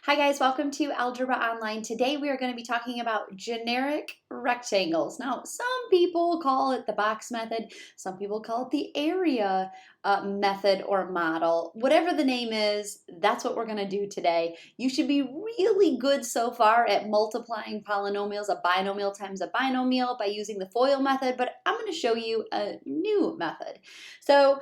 Hi guys, welcome to Algebra Online. Today we are going to be talking about generic rectangles. Now, some people call it the box method, some people call it the area method or model. Whatever the name is, that's what we're going to do today. You should be really good so far at multiplying polynomials, a binomial times a binomial, by using the FOIL method, but I'm going to show you a new method. So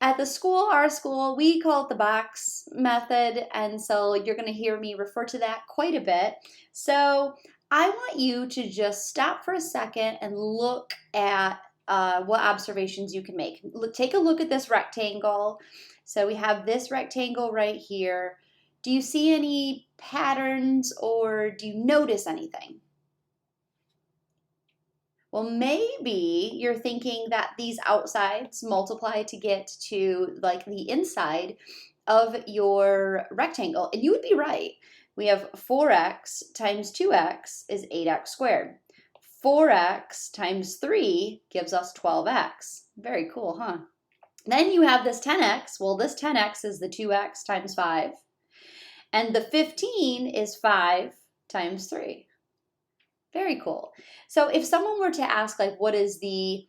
at the school, our school, we call it the box method, and so you're going to hear me refer to that quite a bit. So I want you to just stop for a second and look at what observations you can make. Take a look at this rectangle. So we have this rectangle right here. Do you see any patterns or do you notice anything? Well, maybe you're thinking that these outsides multiply to get to like the inside of your rectangle, and you would be right. We have 4x times 2x is 8x squared. 4x times 3 gives us 12x. Very cool, huh? Then you have this 10x. Well, this 10x is the 2x times 5. And the 15 is 5 times 3. Very cool. So if someone were to ask, like, what is the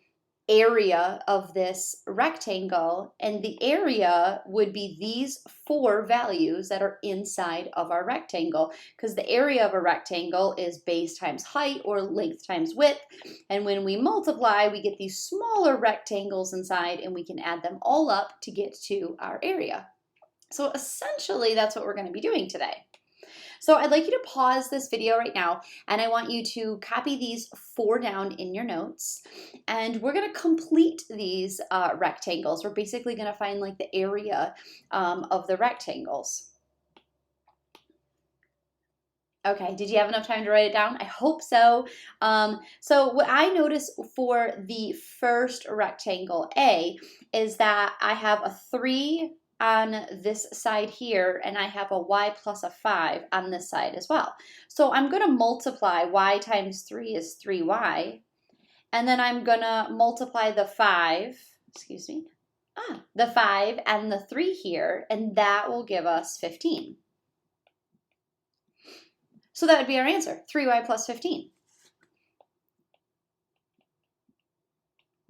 area of this rectangle? And the area would be these four values that are inside of our rectangle, because the area of a rectangle is base times height or length times width. And when we multiply, we get these smaller rectangles inside, and we can add them all up to get to our area. So essentially, that's what we're going to be doing today. So I'd like you to pause this video right now, and I want you to copy these four down in your notes, and we're going to complete these rectangles. We're basically going to find like the area of the rectangles. Okay, did you have enough time to write it down? I hope so. So what I notice for the first rectangle A is that I have a 3 on this side here, and I have a y plus a 5 on this side as well. So I'm going to multiply y times 3 is 3y, and then I'm going to multiply the 5, the 5 and the 3 here, and that will give us 15. So that would be our answer, 3y plus 15.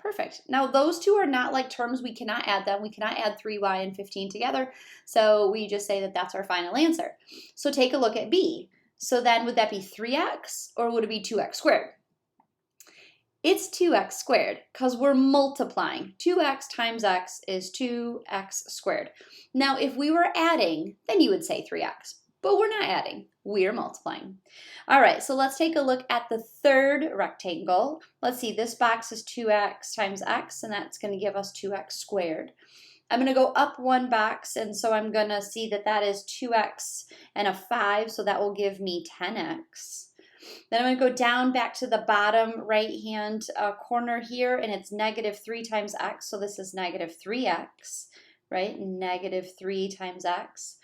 Perfect. Now those two are not like terms. We cannot add them. We cannot add 3y and 15 together. So we just say that that's our final answer. So take a look at B. So then would that be 3x or would it be 2x squared? It's 2x squared because we're multiplying. 2x times x is 2x squared. Now if we were adding, then you would say 3x. But we're not adding, we're multiplying. All right, so let's take a look at the third rectangle. Let's see, this box is 2x times x, and that's going to give us 2x squared. I'm going to go up one box, and so I'm going to see that that is 2x and a 5, so that will give me 10x. Then I'm going to go down back to the bottom right-hand corner here, and it's negative 3 times x, so this is negative 3x, right? Negative 3 times x.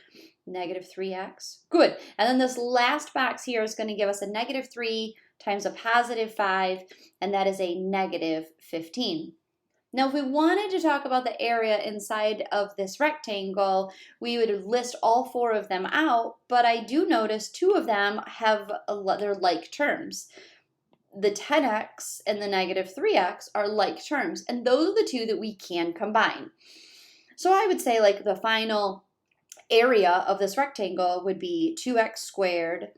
Negative 3x. Good. And then this last box here is going to give us a negative 3 times a positive 5, and that is a negative 15. Now, if we wanted to talk about the area inside of this rectangle, we would list all four of them out, but I do notice two of them have they're like terms. The 10x and the negative 3x are like terms, and those are the two that we can combine. So I would say like the final area of this rectangle would be 2x squared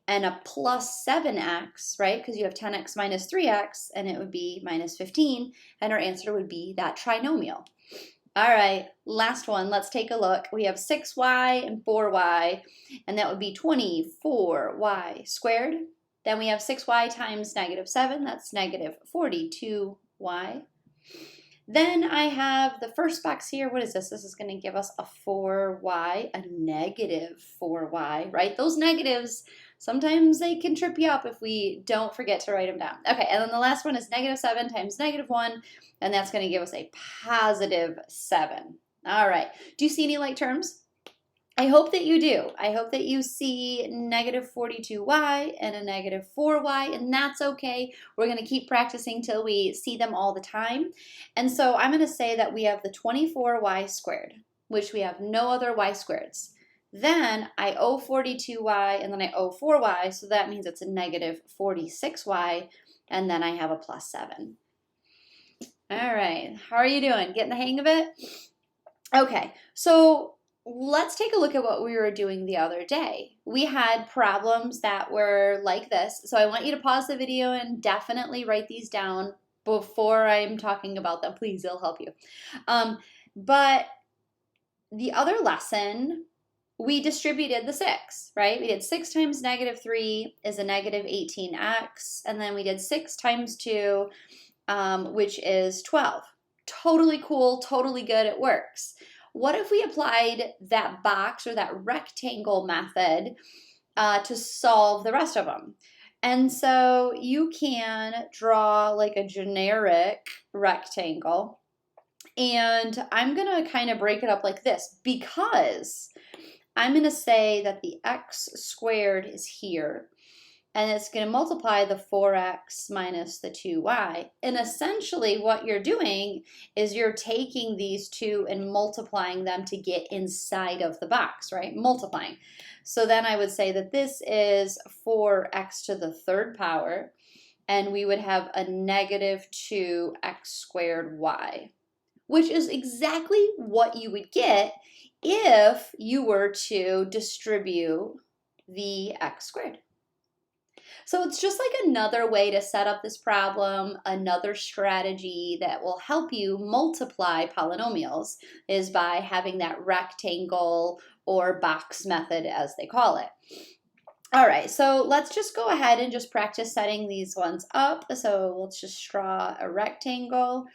and a plus 7x, right? Because you have 10x minus 3x, and it would be minus 15, and our answer would be that trinomial. All right, last one. Let's take a look. We have 6y and 4y, and that would be 24y squared. Then we have 6y times negative 7. That's negative 42y. Then I have the first box here. What is this? This is going to give us a 4y, a negative 4y, right? Those negatives, sometimes they can trip you up if we don't forget to write them down. Okay, and then the last one is negative 7 times negative 1, and that's going to give us a positive 7. All right. Do you see any like terms? I hope that you do. I hope that you see negative 42y and a negative 4y, and that's okay. We're going to keep practicing till we see them all the time. And so I'm going to say that we have the 24y squared, which we have no other y squareds. Then I owe 42y, and then I owe 4y, so that means it's a negative 46y, and then I have a plus 7. All right, how are you doing? Getting the hang of it? Okay, so let's take a look at what we were doing the other day. We had problems that were like this, so I want you to pause the video and definitely write these down before I'm talking about them. Please, it'll help you. But the other lesson, we distributed the 6, right? We did 6 times negative 3 is a negative 18x, and then we did 6 times 2, which is 12. Totally cool, totally good, it works. What if we applied that box or that rectangle method to solve the rest of them? And so you can draw like a generic rectangle, and I'm going to kind of break it up like this because I'm going to say that the x squared is here, and it's going to multiply the 4x minus the 2y. And essentially what you're doing is you're taking these two and multiplying them to get inside of the box, right? Multiplying. So then I would say that this is 4x to the third power, and we would have a negative 2x squared y, which is exactly what you would get if you were to distribute the x squared. So it's just like another way to set up this problem, another strategy that will help you multiply polynomials is by having that rectangle or box method as they call it. All right, so let's just go ahead and just practice setting these ones up. So let's just draw a rectangle,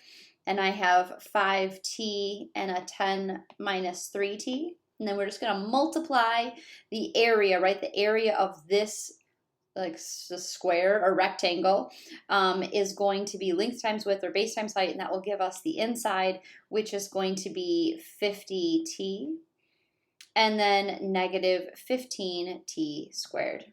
and I have 5t and a 10 minus 3t. And then we're just going to multiply the area, right? The area of this like the square or rectangle is going to be length times width or base times height, and that will give us the inside, which is going to be 50t, and then negative 15t squared.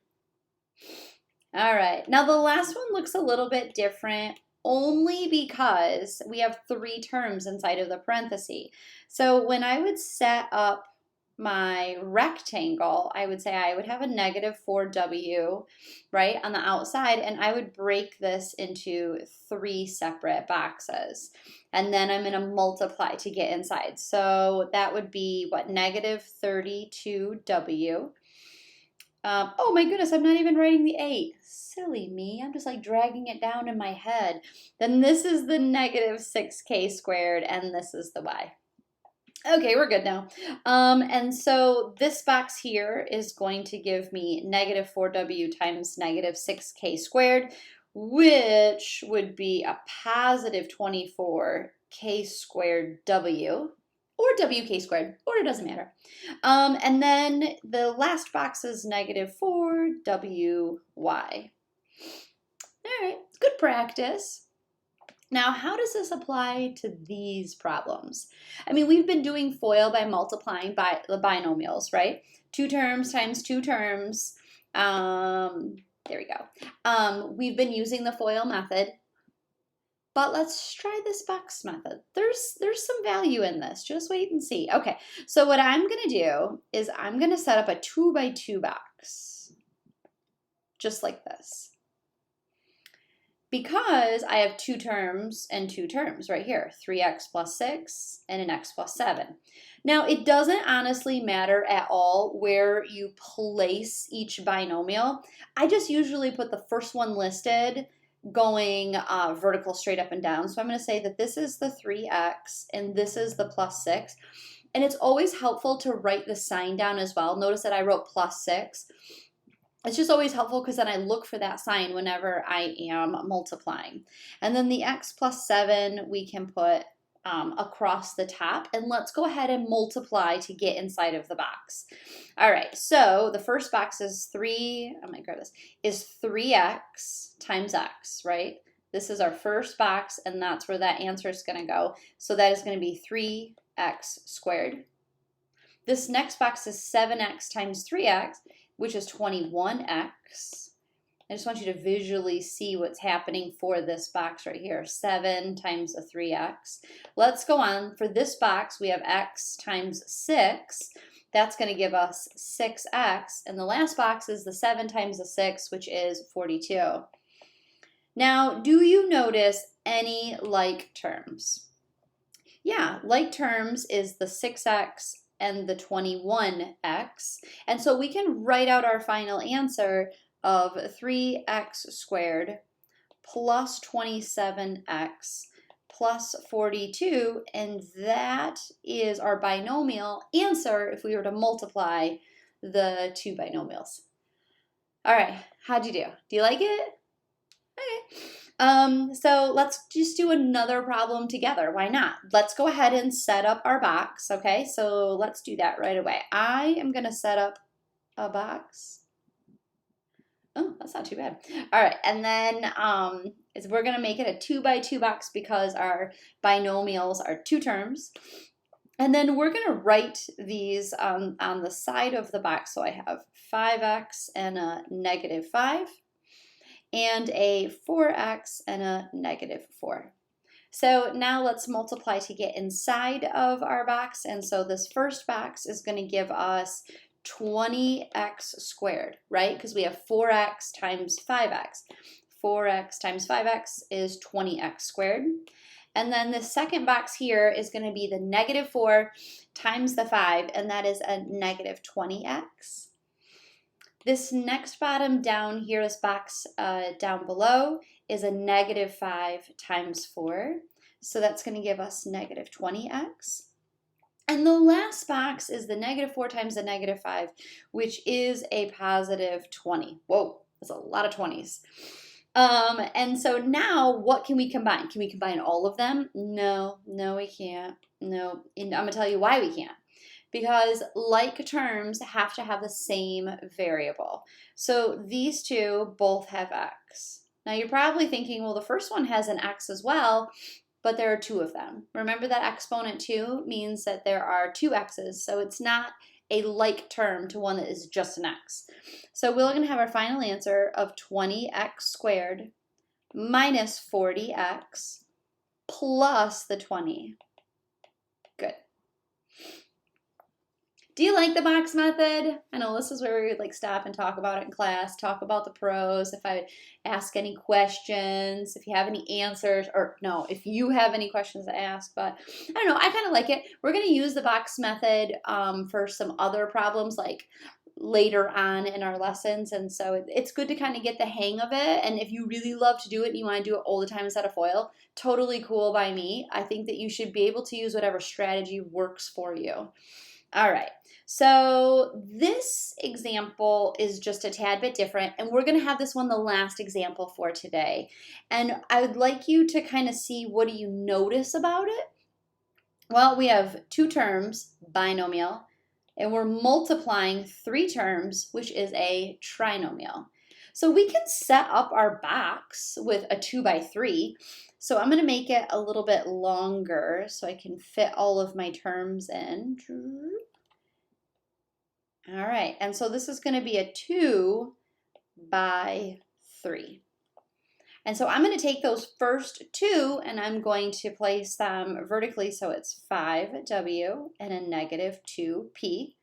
All right, now the last one looks a little bit different only because we have 3 terms inside of the parenthesis. So when I would set up my rectangle, I would say I would have a negative 4w, right, on the outside, and I would break this into 3 separate boxes. And then I'm going to multiply to get inside. So that would be, what, negative 32w. Oh my goodness, I'm not even writing the 8. Silly me, I'm just like dragging it down in my head. Then this is the negative 6k squared, and this is the y. Okay, we're good now. And so this box here is going to give me negative 4w times negative 6k squared, which would be a positive 24k squared w, or wk squared, or it doesn't matter. And then the last box is negative 4wy. All right, good practice. Now, how does this apply to these problems? I mean, we've been doing FOIL by multiplying by the binomials, right? 2 terms times 2 terms. There we go. We've been using the FOIL method, but let's try this box method. There's some value in this. Just wait and see. Okay, so what I'm going to do is I'm going to set up a 2 by 2 box, just like this. Because I have 2 terms and 2 terms right here, 3x plus 6 and an x plus 7. Now, it doesn't honestly matter at all where you place each binomial. I just usually put the first one listed going vertical straight up and down. So I'm going to say that this is the 3x and this is the plus 6. And it's always helpful to write the sign down as well. Notice that I wrote plus 6. It's just always helpful because then I look for that sign whenever I am multiplying. And then the x plus 7 we can put across the top. And let's go ahead and multiply to get inside of the box. All right, so the first box is 3x times x, right? This is our first box, and that's where that answer is going to go. So that is going to be 3x squared. This next box is 7x times 3x, which is 21x. I just want you to visually see what's happening for this box right here. 7 times a 3x. Let's go on. For this box, we have x times 6. that's going to give us 6x. And the last box is the 7 times the 6, which is 42. Now, do you notice any like terms? Yeah, like terms is the 6x and the 21x. And so we can write out our final answer of 3x squared plus 27x plus 42, and that is our binomial answer if we were to multiply the two binomials. All right, how'd you do? Do you like it? Okay. So let's just do another problem together. Why not? Let's go ahead and set up our box, okay? So let's do that right away. I am gonna set up a box. Oh, that's not too bad. All right, and then we're gonna make it a 2 by 2 box because our binomials are two terms. And then we're gonna write these on the side of the box. So I have 5x and a -5, and a 4x and a -4. So now let's multiply to get inside of our box. And so this first box is gonna give us 20x squared, right? Because we have 4x times 5x. 4x times 5x is 20x squared. And then the second box here is going to be the -4 times the 5, and that is a -20x. This next bottom down here, this box down below, is a -5 times 4. So that's going to give us -20x. And the last box is the -4 times the -5, which is a +20. Whoa, that's a lot of 20s. And so now what can we combine? Can we combine all of them? No, we can't. No, and I'm gonna tell you why we can't. Because like terms have to have the same variable. So these two both have x. Now you're probably thinking, well, the first one has an x as well, but there are two of them. Remember that exponent 2 means that there are two x's, so it's not a like term to one that is just an x. So we're going to have our final answer of 20x squared minus 40x plus the 20. Good. Do you like the box method? I know this is where we would like stop and talk about it in class, talk about the pros, if I ask any questions, if you have any answers, or no, if you have any questions to ask, but I don't know, I kind of like it. We're going to use the box method for some other problems like later on in our lessons, and so it's good to kind of get the hang of it. And if you really love to do it and you want to do it all the time instead of foil, totally cool by me. I think that you should be able to use whatever strategy works for you. All right, so this example is just a tad bit different, and we're going to have this one the last example for today. And I would like you to kind of see, what do you notice about it? Well, we have two terms, binomial, and we're multiplying three terms, which is a trinomial. So we can set up our box with a 2 by 3. So I'm going to make it a little bit longer so I can fit all of my terms in. All right, and so this is going to be a 2 by 3. And so I'm going to take those first two and I'm going to place them vertically, so it's 5w and a -2p.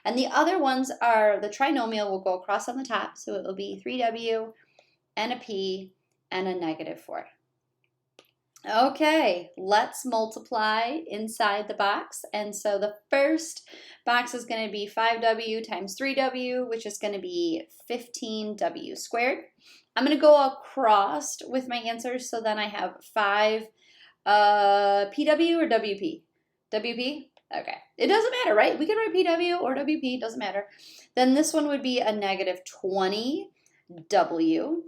And the other ones are, the trinomial will go across on the top, so it will be 3w and a p and a -4. Okay, let's multiply inside the box. And so the first box is going to be 5w times 3w, which is going to be 15w squared. I'm going to go across with my answers, so then I have 5 pw or wp? Wp? Okay, it doesn't matter, right? We can write pw or wp, doesn't matter. Then this one would be a -20w.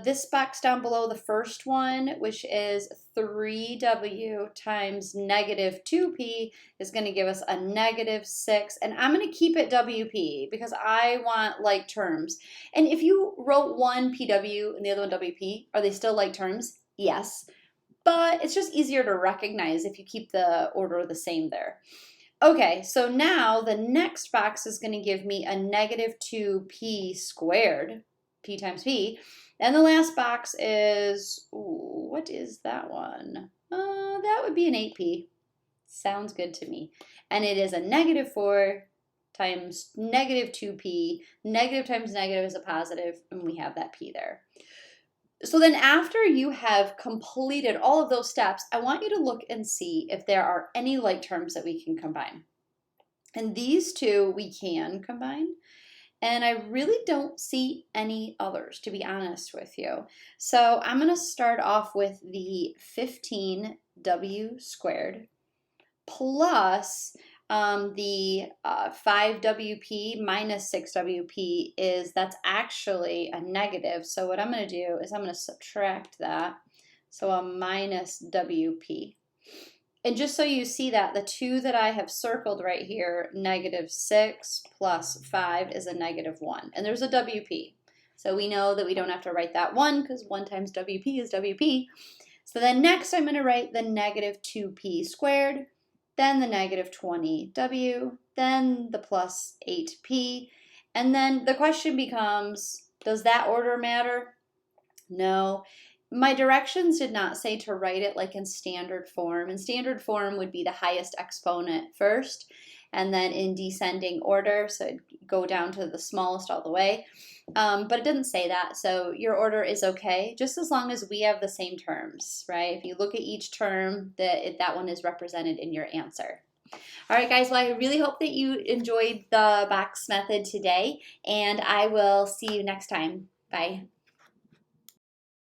This box down below, the first one, which is 3w times -2p, is going to give us a -6. And I'm going to keep it wp because I want like terms. And if you wrote one pw and the other one wp, are they still like terms? Yes. But it's just easier to recognize if you keep the order the same there. Okay, so now the next box is going to give me a -2p squared, p times p. And the last box is, ooh, what is that one? That would be an 8p. Sounds good to me. And it is a negative 4 times negative 2p. Negative times negative is a positive, and we have that p there. So then after you have completed all of those steps, I want you to look and see if there are any like terms that we can combine. And these two we can combine. And I really don't see any others, to be honest with you. So I'm going to start off with the 15w squared plus the 5wp minus 6wp that's actually a negative. So what I'm going to do is I'm going to subtract that. So a minus wp. And just so you see that, the 2 that I have circled right here, negative 6 plus 5 is a negative 1. And there's a WP. So we know that we don't have to write that 1 because 1 times WP is WP. So then next I'm going to write the negative 2p squared, then the negative 20w, then the plus 8p. And then the question becomes, does that order matter? No. My directions did not say to write it like in standard form. In standard form would be the highest exponent first, and then in descending order, so it'd go down to the smallest all the way. But it didn't say that, so your order is okay, just as long as we have the same terms, right? If you look at each term, that one is represented in your answer. All right, guys, well, I really hope that you enjoyed the box method today, and I will see you next time. Bye.